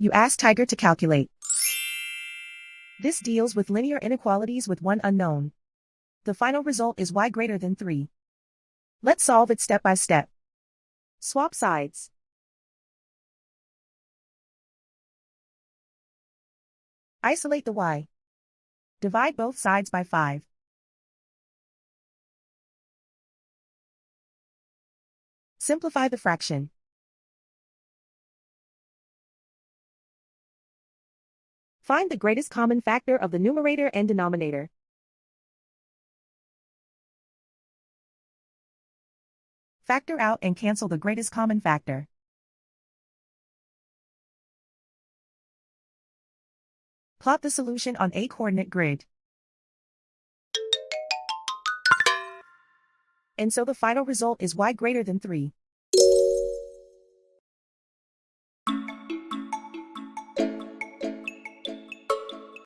You ask Tiger to calculate. This deals with linear inequalities with one unknown. The final result is y greater than 3. Let's solve it step by step. Swap sides. Isolate the y. Divide both sides by 5. Simplify the fraction. Find the greatest common factor of the numerator and denominator. Factor out and cancel the greatest common factor. Plot the solution on a coordinate grid. And so the final result is y greater than 3.